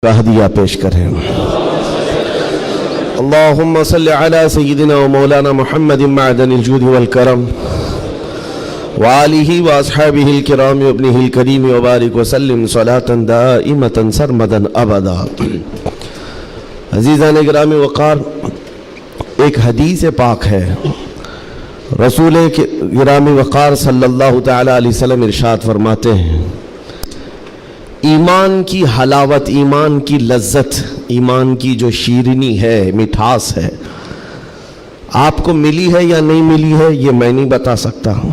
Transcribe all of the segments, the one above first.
کا ہدیہ پیش کریں۔ اللہم صلی علی سیدنا و مولانا محمد معدن الجود والکرم وآلہ واصحابہ الکرام وابنہ الکریم وبارک وسلم صلاة دائمة سرمدا ابدا۔ عزیزان گرامی وقار، ایک حدیث پاک ہے، رسول گرامی وقار صلی اللہ تعالی علیہ وسلم ارشاد فرماتے ہیں، ایمان کی حلاوت، ایمان کی لذت، ایمان کی جو شیرینی ہے، مٹھاس ہے، آپ کو ملی ہے یا نہیں ملی ہے یہ میں نہیں بتا سکتا ہوں،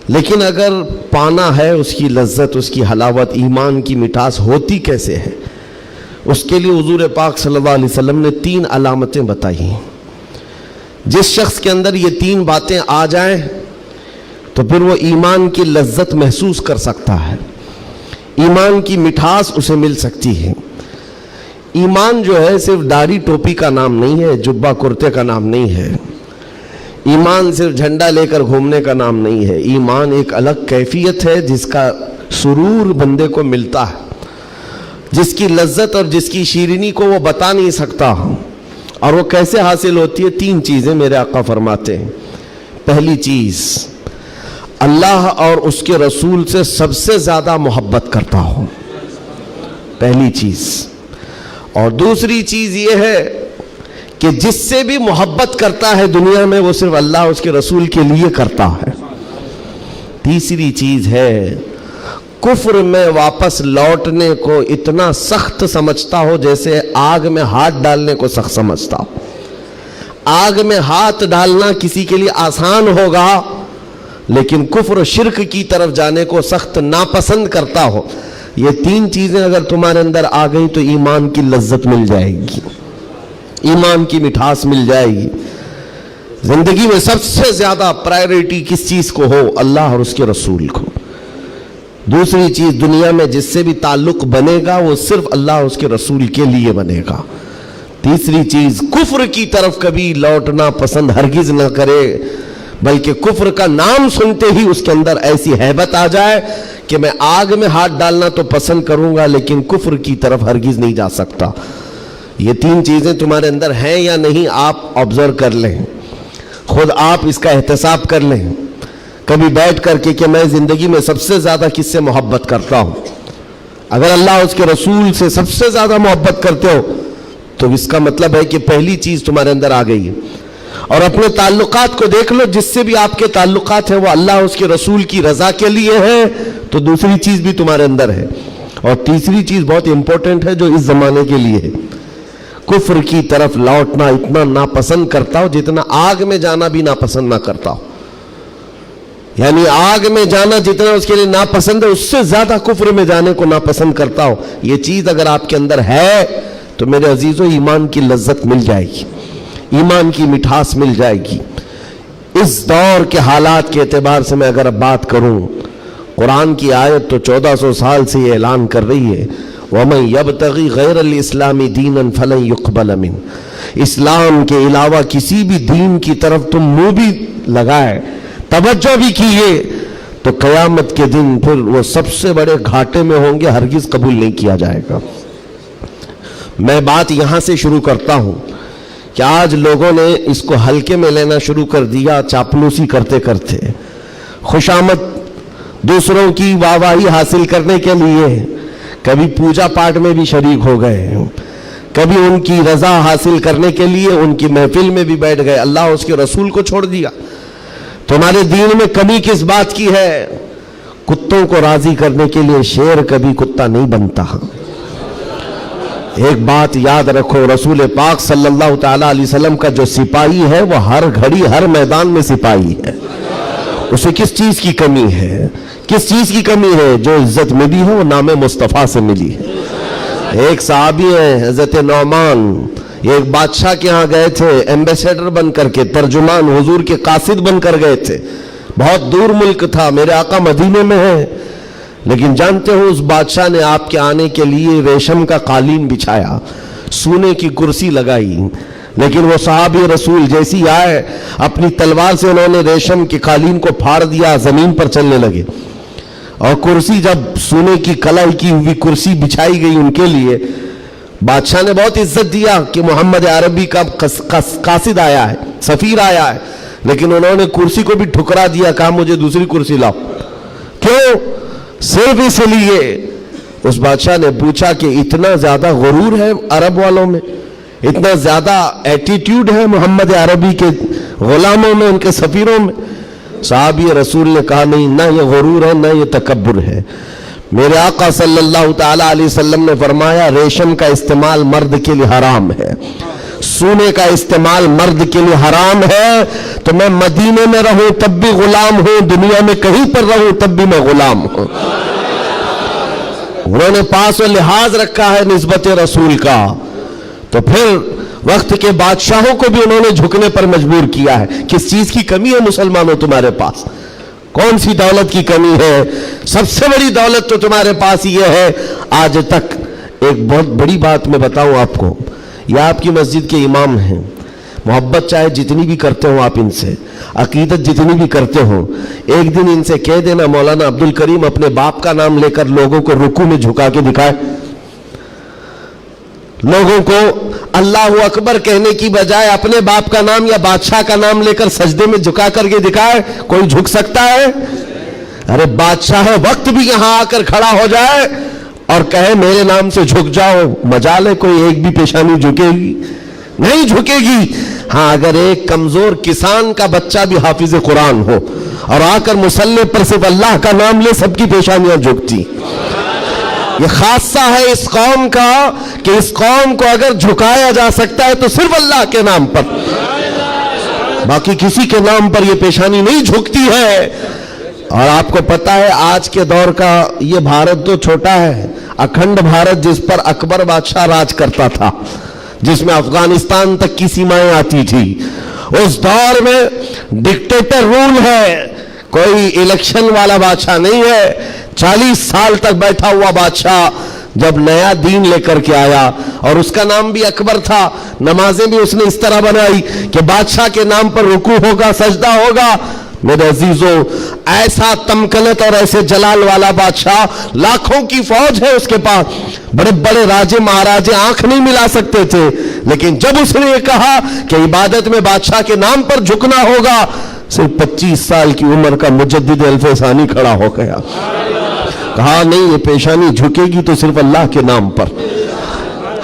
لیکن اگر پانا ہے اس کی لذت، اس کی حلاوت، ایمان کی مٹھاس ہوتی کیسے ہے، اس کے لیے حضور پاک صلی اللہ علیہ وسلم نے 3 علامتیں بتائی ہیں۔ جس شخص کے اندر یہ 3 باتیں آ جائیں تو پھر وہ ایمان کی لذت محسوس کر سکتا ہے، ایمان کی مٹھاس اسے مل سکتی ہے۔ ایمان جو ہے صرف داڑھی ٹوپی کا نام نہیں ہے، جبہ کرتے کا نام نہیں ہے، ایمان صرف جھنڈا لے کر گھومنے کا نام نہیں ہے، ایمان ایک الگ کیفیت ہے جس کا سرور بندے کو ملتا ہے، جس کی لذت اور جس کی شیرینی کو وہ بتا نہیں سکتا، اور وہ کیسے حاصل ہوتی ہے؟ 3 چیزیں میرے آقا فرماتے ہیں۔ پہلی چیز، اللہ اور اس کے رسول سے سب سے زیادہ محبت کرتا ہوں، پہلی چیز۔ اور دوسری چیز یہ ہے کہ جس سے بھی محبت کرتا ہے دنیا میں وہ صرف اللہ اور اس کے رسول کے لیے کرتا ہے۔ تیسری چیز ہے، کفر میں واپس لوٹنے کو اتنا سخت سمجھتا ہو جیسے آگ میں ہاتھ ڈالنے کو سخت سمجھتا ہو۔ آگ میں ہاتھ ڈالنا کسی کے لیے آسان ہوگا، لیکن کفر و شرک کی طرف جانے کو سخت ناپسند کرتا ہو۔ یہ 3 چیزیں اگر تمہارے اندر آ گئی تو ایمان کی لذت مل جائے گی، ایمان کی مٹھاس مل جائے گی۔ زندگی میں سب سے زیادہ پرائیورٹی کس چیز کو ہو؟ اللہ اور اس کے رسول کو۔ دوسری چیز، دنیا میں جس سے بھی تعلق بنے گا وہ صرف اللہ اور اس کے رسول کے لیے بنے گا۔ تیسری چیز، کفر کی طرف کبھی لوٹنا پسند ہرگز نہ کرے، بلکہ کفر کا نام سنتے ہی اس کے اندر ایسی ہیبت آ جائے کہ میں آگ میں ہاتھ ڈالنا تو پسند کروں گا لیکن کفر کی طرف ہرگز نہیں جا سکتا۔ یہ 3 چیزیں تمہارے اندر ہیں یا نہیں، آپ آبزرو کر لیں، خود آپ اس کا احتساب کر لیں کبھی بیٹھ کر کے کہ میں زندگی میں سب سے زیادہ کس سے محبت کرتا ہوں۔ اگر اللہ اس کے رسول سے سب سے زیادہ محبت کرتے ہو تو اس کا مطلب ہے کہ پہلی چیز تمہارے اندر آ گئی ہے۔ اور اپنے تعلقات کو دیکھ لو، جس سے بھی آپ کے تعلقات ہیں وہ اللہ اس کے رسول کی رضا کے لیے ہے تو دوسری چیز بھی تمہارے اندر ہے۔ اور تیسری چیز بہت امپورٹنٹ ہے جو اس زمانے کے لیے ہے، کفر کی طرف لوٹنا اتنا ناپسند کرتا ہو جتنا آگ میں جانا بھی ناپسند نہ کرتا ہو۔ یعنی آگ میں جانا جتنا اس کے لیے ناپسند ہے اس سے زیادہ کفر میں جانے کو ناپسند کرتا ہو۔ یہ چیز اگر آپ کے اندر ہے تو میرے عزیزو ایمان کی لذت مل جائے گی، ایمان کی مٹھاس مل جائے گی۔ اس دور کے حالات کے اعتبار سے میں اگر اب بات کروں، قرآن کی آیت تو 1400 سال سے یہ اعلان کر رہی ہے، وَمَنْ يَبْتَغِي غَيْرَ الْإِسْلَامِ دِينًا فَلَنْ يُقْبَلَ مِنْهُ۔ اسلام کے علاوہ کسی بھی دین کی طرف تم منہ بھی لگائے، توجہ بھی کیے تو قیامت کے دن پھر وہ سب سے بڑے گھاٹے میں ہوں گے، ہرگز قبول نہیں کیا جائے گا۔ میں بات یہاں سے شروع کرتا ہوں کہ آج لوگوں نے اس کو ہلکے میں لینا شروع کر دیا، چاپلوسی کرتے کرتے، خوشامد دوسروں کی واہواہی حاصل کرنے کے لیے کبھی پوجا پاٹ میں بھی شریک ہو گئے، کبھی ان کی رضا حاصل کرنے کے لیے ان کی محفل میں بھی بیٹھ گئے، اللہ اور اس کے رسول کو چھوڑ دیا۔ تمہارے دین میں کمی کس بات کی ہے؟ کتوں کو راضی کرنے کے لیے شیر کبھی کتا نہیں بنتا۔ ایک بات یاد رکھو، رسول پاک صلی اللہ تعالیٰ علیہ وسلم کا جو سپاہی ہے وہ ہر گھڑی ہر میدان میں سپاہی ہے۔ اسے کس چیز کی کمی ہے؟ کس چیز کی کمی ہے؟ جو عزت ملی ہے وہ نام مصطفیٰ سے ملی ہے۔ ایک صحابی ہیں حضرت نعمان، یہ ایک بادشاہ کے ہاں گئے تھے ایمبیسیڈر بن کر کے، ترجمان، حضور کے قاصد بن کر گئے تھے، بہت دور ملک تھا، میرے آقا مدینے میں ہیں، لیکن جانتے ہو اس بادشاہ نے آپ کے آنے کے لیے ریشم کا قالین بچھایا، سونے کی کرسی لگائی، لیکن وہ صحابی رسول جیسی آئے اپنی تلوار سے انہوں نے ریشم کے قالین کو پھاڑ دیا، زمین پر چلنے لگے۔ اور کرسی جب سونے کی کلائی کی ہوئی کرسی بچھائی گئی ان کے لیے، بادشاہ نے بہت عزت دیا کہ محمد عربی کا قاصد آیا ہے، سفیر آیا ہے، لیکن انہوں نے کرسی کو بھی ٹھکرا دیا، کہا مجھے دوسری کرسی لاؤ۔ کیوں؟ صرف اس لیے اس بادشاہ نے پوچھا کہ اتنا زیادہ غرور ہے عرب والوں میں، اتنا زیادہ ایٹیٹیوڈ ہے محمد عربی کے غلاموں میں، ان کے سفیروں میں؟ صحابی رسول نے کہا نہیں، نہ یہ غرور ہے نہ یہ تکبر ہے۔ میرے آقا صلی اللہ تعالی علیہ وسلم نے فرمایا ریشم کا استعمال مرد کے لیے حرام ہے، سونے کا استعمال مرد کے لیے حرام ہے، تو میں مدینے میں رہوں تب بھی غلام ہوں، دنیا میں کہیں پر رہوں تب بھی میں غلام ہوں۔ انہوں نے پاس و لحاظ رکھا ہے نسبت رسول کا، تو پھر وقت کے بادشاہوں کو بھی انہوں نے جھکنے پر مجبور کیا ہے۔ کس چیز کی کمی ہے مسلمانوں تمہارے پاس؟ کون سی دولت کی کمی ہے؟ سب سے بڑی دولت تو تمہارے پاس یہ ہے، آج تک ایک بہت بڑی بات میں بتاؤں آپ کو، یہ آپ کی مسجد کے امام ہیں، محبت چاہے جتنی بھی کرتے ہوں آپ ان سے، عقیدت جتنی بھی کرتے ہوں، ایک دن ان سے کہہ دینا مولانا عبد الکریم اپنے باپ کا نام لے کر لوگوں کو رکوع میں جھکا کے دکھائے، لوگوں کو اللہ اکبر کہنے کی بجائے اپنے باپ کا نام یا بادشاہ کا نام لے کر سجدے میں جھکا کر کے دکھائے، کوئی جھک سکتا ہے؟ ارے بادشاہ وقت بھی یہاں آ کر کھڑا ہو جائے اور کہے میرے نام سے جھک جاؤ، مجال ہے کوئی ایک بھی پیشانی جھکے گی؟ نہیں جھکے گی۔ ہاں اگر ایک کمزور کسان کا بچہ بھی حافظ قرآن ہو اور آ کر مصلی پر صرف اللہ کا نام لے، سب کی پیشانیاں جھکتی۔ یہ خاصہ ہے اس قوم کا کہ اس قوم کو اگر جھکایا جا سکتا ہے تو صرف اللہ کے نام پر، باقی کسی کے نام پر یہ پیشانی نہیں جھکتی ہے۔ اور آپ کو پتا ہے آج کے دور کا یہ بھارت تو چھوٹا ہے، اکھنڈ بھارت جس پر اکبر بادشاہ راج کرتا تھا، جس میں افغانستان تک کی سیمائیں آتی تھی، اس دور میں ڈکٹیٹر رول ہے، کوئی الیکشن والا بادشاہ نہیں ہے۔ 40 سال تک بیٹھا ہوا بادشاہ جب نیا دین لے کر کے آیا، اور اس کا نام بھی اکبر تھا، نمازیں بھی اس نے اس طرح بنائی کہ بادشاہ کے نام پر رکوع ہوگا، سجدہ ہوگا۔ میرے عزیزوں، ایسا تمکنت اور ایسے جلال والا بادشاہ، لاکھوں کی فوج ہے اس کے پاس، بڑے بڑے راجے مہاراجے آنکھ نہیں ملا سکتے تھے، لیکن جب اس نے یہ کہا کہ عبادت میں بادشاہ کے نام پر جھکنا ہوگا، صرف 25 سال کی عمر کا مجدد الف ثانی کھڑا ہو گیا، کہا نہیں یہ پیشانی جھکے گی تو صرف اللہ کے نام پر۔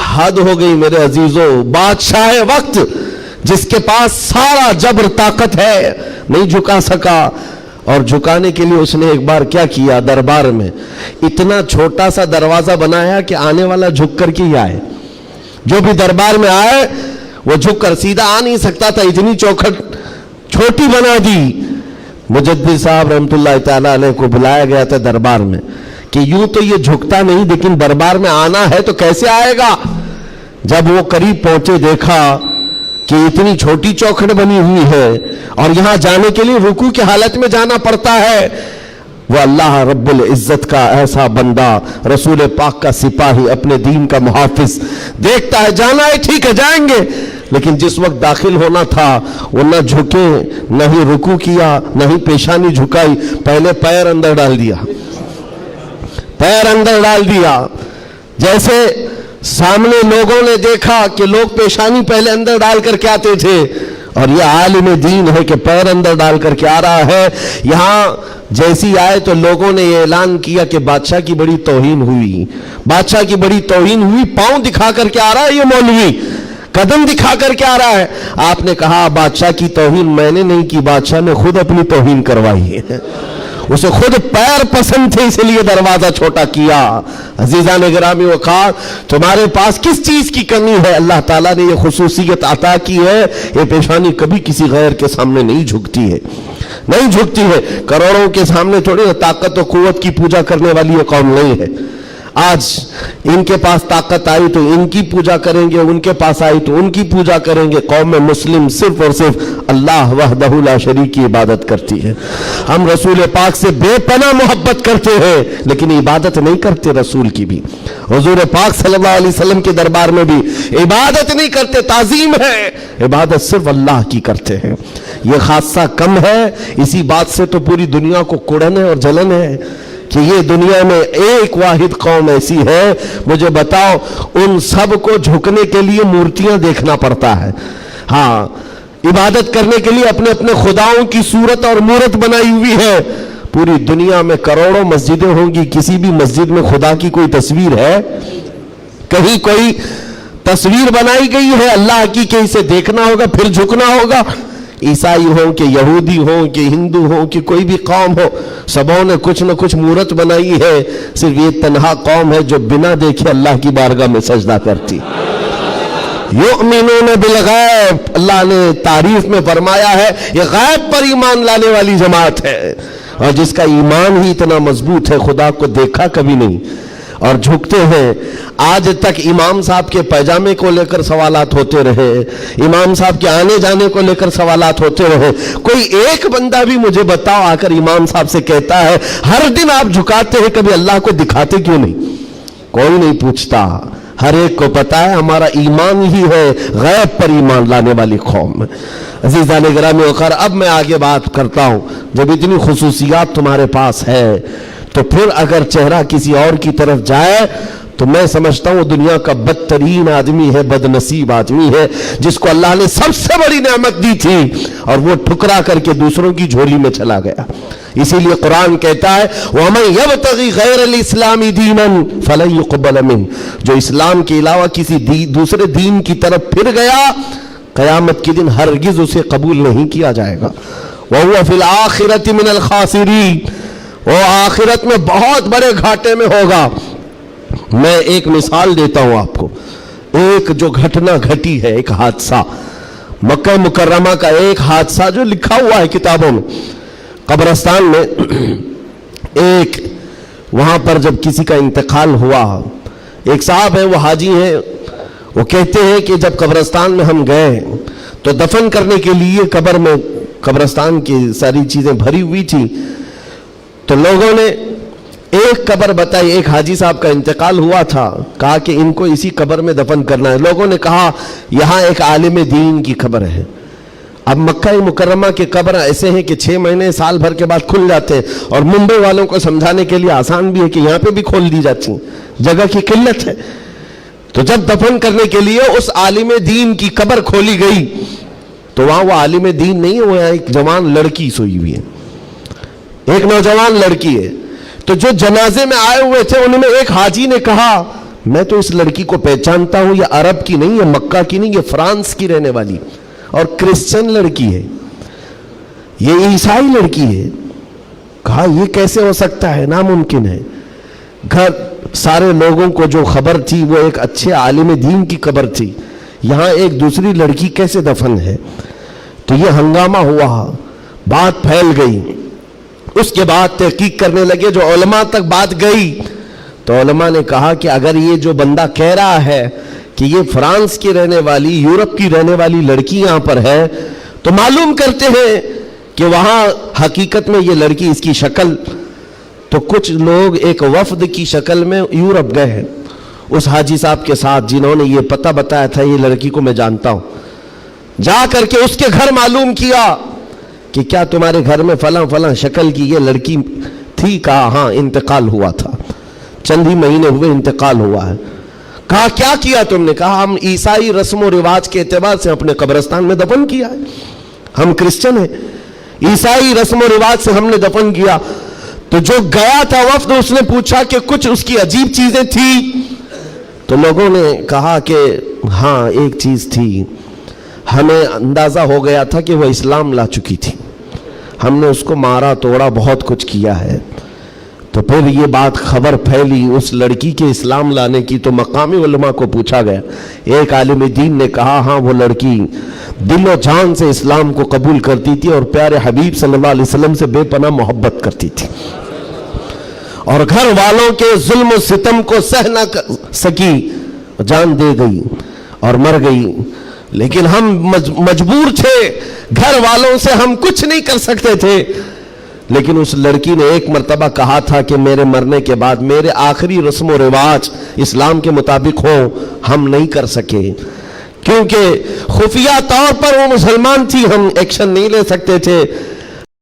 حد ہو گئی میرے عزیزوں، بادشاہ وقت جس کے پاس سارا جبر طاقت ہے نہیں جھکا سکا، اور جھکانے کے لیے اس نے ایک بار کیا کیا، دربار میں اتنا چھوٹا سا دروازہ بنایا کہ آنے والا جھک کر کے ہی آئے، جو بھی دربار میں آئے وہ جھک کر، سیدھا آ نہیں سکتا تھا، اتنی چوکھٹ چھوٹی بنا دی۔ مجدد صاحب رحمت اللہ تعالی علیہ کو بلایا گیا تھا دربار میں کہ یوں تو یہ جھکتا نہیں، لیکن دربار میں آنا ہے تو کیسے آئے گا؟ جب وہ قریب پہنچے دیکھا کہ اتنی چھوٹی چوکھٹ بنی ہوئی ہے اور یہاں جانے کے لیے رکوع کی حالت میں جانا پڑتا ہے۔ وہ اللہ رب العزت کا ایسا بندہ، رسول پاک کا سپاہی، اپنے دین کا محافظ، دیکھتا ہے جانا ہے ٹھیک ہے جائیں گے، لیکن جس وقت داخل ہونا تھا وہ نہ جھکے، نہ ہی رکوع کیا، نہ ہی پیشانی جھکائی، پہلے پیر اندر ڈال دیا، پیر اندر ڈال دیا۔ جیسے سامنے لوگوں نے دیکھا کہ لوگ پیشانی پہلے اندر ڈال کر کے آتے تھے، اور یہ عالم دین ہے کہ پیر اندر ڈال کر کے آ رہا ہے۔ یہاں جیسی آئے تو لوگوں نے یہ اعلان کیا کہ بادشاہ کی بڑی توہین ہوئی، بادشاہ کی بڑی توہین ہوئی، پاؤں دکھا کر کے آ رہا ہے یہ مولوی، قدم دکھا کر کے آ رہا ہے۔ آپ نے کہا بادشاہ کی توہین میں نے نہیں کی، بادشاہ نے خود اپنی توہین کروائی ہے، اسے خود پیر پسند تھے اس لیے دروازہ چھوٹا کیا۔ عزیزان گرامی وقار، تمہارے پاس کس چیز کی کمی ہے؟ اللہ تعالیٰ نے یہ خصوصیت عطا کی ہے، یہ پیشانی کبھی کسی غیر کے سامنے نہیں جھکتی ہے، نہیں جھکتی ہے۔ کروڑوں کے سامنے تھوڑی طاقت و قوت کی پوجا کرنے والی یہ قوم نہیں ہے۔ آج ان کے پاس طاقت آئی تو ان کی پوجا کریں گے، ان کے پاس آئی تو ان کی پوجا کریں گے۔ قوم مسلم صرف اور صرف اللہ وحدہ لا شریک کی عبادت کرتی ہے۔ ہم رسول پاک سے بے پناہ محبت کرتے ہیں، لیکن عبادت نہیں کرتے رسول کی بھی۔ حضور پاک صلی اللہ علیہ وسلم کے دربار میں بھی عبادت نہیں کرتے، تعظیم ہے، عبادت صرف اللہ کی کرتے ہیں۔ یہ خاصہ کم ہے، اسی بات سے تو پوری دنیا کو کڑن ہے اور جلن ہے کہ یہ دنیا میں ایک واحد قوم ایسی ہے، مجھے بتاؤ ان سب کو جھکنے کے لیے مورتیاں دیکھنا پڑتا ہے، ہاں عبادت کرنے کے لیے اپنے اپنے خداؤں کی صورت اور مورت بنائی ہوئی ہے۔ پوری دنیا میں کروڑوں مسجدیں ہوں گی، کسی بھی مسجد میں خدا کی کوئی تصویر ہے؟ کہیں کوئی تصویر بنائی گئی ہے اللہ کی کہ اسے دیکھنا ہوگا پھر جھکنا ہوگا؟ عیسائی ہوں کہ یہودی ہوں کہ ہندو ہوں کہ کوئی بھی قوم ہو، سبوں نے کچھ نہ کچھ مورت بنائی ہے۔ صرف یہ تنہا قوم ہے جو بنا دیکھے اللہ کی بارگاہ میں سجدہ کرتی۔ یؤمنون بالغیب، اللہ نے تعریف میں فرمایا ہے یہ غیب پر ایمان لانے والی جماعت ہے، اور جس کا ایمان ہی اتنا مضبوط ہے خدا کو دیکھا کبھی نہیں اور جھکتے ہیں۔ آج تک امام صاحب کے پیجامے کو لے کر سوالات ہوتے رہے، امام صاحب کے آنے جانے کو لے کر سوالات ہوتے رہے، کوئی ایک بندہ بھی مجھے بتاؤ آ کر امام صاحب سے کہتا ہے ہر دن آپ جھکاتے ہیں کبھی اللہ کو دکھاتے کیوں نہیں؟ کوئی نہیں پوچھتا، ہر ایک کو پتا ہے ہمارا ایمان ہی ہے غیب پر ایمان لانے والی قوم۔ عزیزان گرامی وقار، اب میں آگے بات کرتا ہوں، جب اتنی خصوصیات تمہارے پاس ہے تو پھر اگر چہرہ کسی اور کی طرف جائے تو میں سمجھتا ہوں دنیا کا بدترین آدمی ہے، بد نصیب آدمی ہے، جس کو اللہ نے سب سے بڑی نعمت دی تھی اور وہ ٹھکرا کر کے دوسروں کی جھولی میں چلا گیا۔ اسی لیے قرآن کہتا ہے وَمَن يَبْتَغِ غَيْرَ الْإِسْلَامِ دِينًا فَلَن يُقْبَلَ مِنْهُ، جو اسلام کے علاوہ کسی دوسرے دین کی طرف پھر گیا قیامت کے دن ہرگز اسے قبول نہیں کیا جائے گا۔ وَهُوَ فِي الْآخِرَةِ مِنَ الْخَاسِرِينَ، وہ آخرت میں بہت بڑے گھاٹے میں ہوگا۔ میں ایک مثال دیتا ہوں آپ کو، ایک جو گھٹنا گھٹی ہے، ایک حادثہ مکہ مکرمہ کا، ایک حادثہ جو لکھا ہوا ہے کتابوں میں۔ قبرستان میں ایک وہاں پر جب کسی کا انتقال ہوا، ایک صاحب ہیں وہ حاجی ہیں، وہ کہتے ہیں کہ جب قبرستان میں ہم گئے تو دفن کرنے کے لیے قبر میں قبرستان کی ساری چیزیں بھری ہوئی تھی، تو لوگوں نے ایک قبر بتائی، ایک حاجی صاحب کا انتقال ہوا تھا، کہا کہ ان کو اسی قبر میں دفن کرنا ہے۔ لوگوں نے کہا یہاں ایک عالم دین کی قبر ہے۔ اب مکہ مکرمہ کے قبر ایسے ہیں کہ 6 مہینے سال بھر کے بعد کھل جاتے ہیں، اور ممبئی والوں کو سمجھانے کے لیے آسان بھی ہے کہ یہاں پہ بھی کھول دی جاتی ہیں، جگہ کی قلت ہے۔ تو جب دفن کرنے کے لیے اس عالم دین کی قبر کھولی گئی تو وہاں وہ عالم دین نہیں ہے، وہ ایک جوان لڑکی سوئی ہوئی ہے، ایک نوجوان لڑکی ہے۔ تو جو جنازے میں آئے ہوئے تھے ان میں ایک حاجی نے کہا میں تو اس لڑکی کو پہچانتا ہوں، یہ عرب کی نہیں، یہ مکہ کی نہیں، یہ فرانس کی رہنے والی اور کرسچن لڑکی ہے، یہ عیسائی لڑکی ہے۔ کہا یہ کیسے ہو سکتا ہے، ناممکن ہے۔ گھر سارے لوگوں کو جو خبر تھی وہ ایک اچھے عالم دین کی قبر تھی، یہاں ایک دوسری لڑکی کیسے دفن ہے؟ تو یہ ہنگامہ ہوا، بات پھیل گئی۔ اس کے بعد تحقیق کرنے لگے، جو علماء تک بات گئی تو علماء نے کہا کہ اگر یہ جو بندہ کہہ رہا ہے کہ یہ فرانس کی رہنے والی، یورپ کی رہنے والی لڑکی یہاں پر ہے، تو معلوم کرتے ہیں کہ وہاں حقیقت میں یہ لڑکی، اس کی شکل، تو کچھ لوگ ایک وفد کی شکل میں یورپ گئے ہیں اس حاجی صاحب کے ساتھ، جنہوں نے یہ پتہ بتایا تھا یہ لڑکی کو میں جانتا ہوں۔ جا کر کے اس کے گھر معلوم کیا کہ کیا تمہارے گھر میں فلاں فلاں شکل کی یہ لڑکی تھی؟ کہا ہاں، انتقال ہوا تھا، چند ہی مہینے ہوئے انتقال ہوا ہے۔ کہا کیا کیا تم نے؟ کہا ہم عیسائی رسم و رواج کے اعتبار سے اپنے قبرستان میں دفن کیا ہے، ہم کرسچن ہیں، عیسائی رسم و رواج سے ہم نے دفن کیا۔ تو جو گیا تھا وفد اس نے پوچھا کہ کچھ اس کی عجیب چیزیں تھی؟ تو لوگوں نے کہا کہ ہاں ایک چیز تھی، ہمیں اندازہ ہو گیا تھا کہ وہ اسلام لا چکی تھی، ہم نے اس کو مارا توڑا بہت کچھ کیا ہے۔ تو پھر یہ بات خبر پھیلی اس لڑکی کے اسلام لانے کی، تو مقامی علماء کو پوچھا گیا، ایک عالم دین نے کہا ہاں وہ لڑکی دل و جان سے اسلام کو قبول کرتی تھی اور پیارے حبیب صلی اللہ علیہ وسلم سے بے پناہ محبت کرتی تھی، اور گھر والوں کے ظلم و ستم کو سہ نہ سکی، جان دے گئی اور مر گئی، لیکن ہم مجبور تھے، گھر والوں سے ہم کچھ نہیں کر سکتے تھے۔ لیکن اس لڑکی نے ایک مرتبہ کہا تھا کہ میرے مرنے کے بعد میرے آخری رسم و رواج اسلام کے مطابق ہوں، ہم نہیں کر سکے کیونکہ خفیہ طور پر وہ مسلمان تھی، ہم ایکشن نہیں لے سکتے تھے۔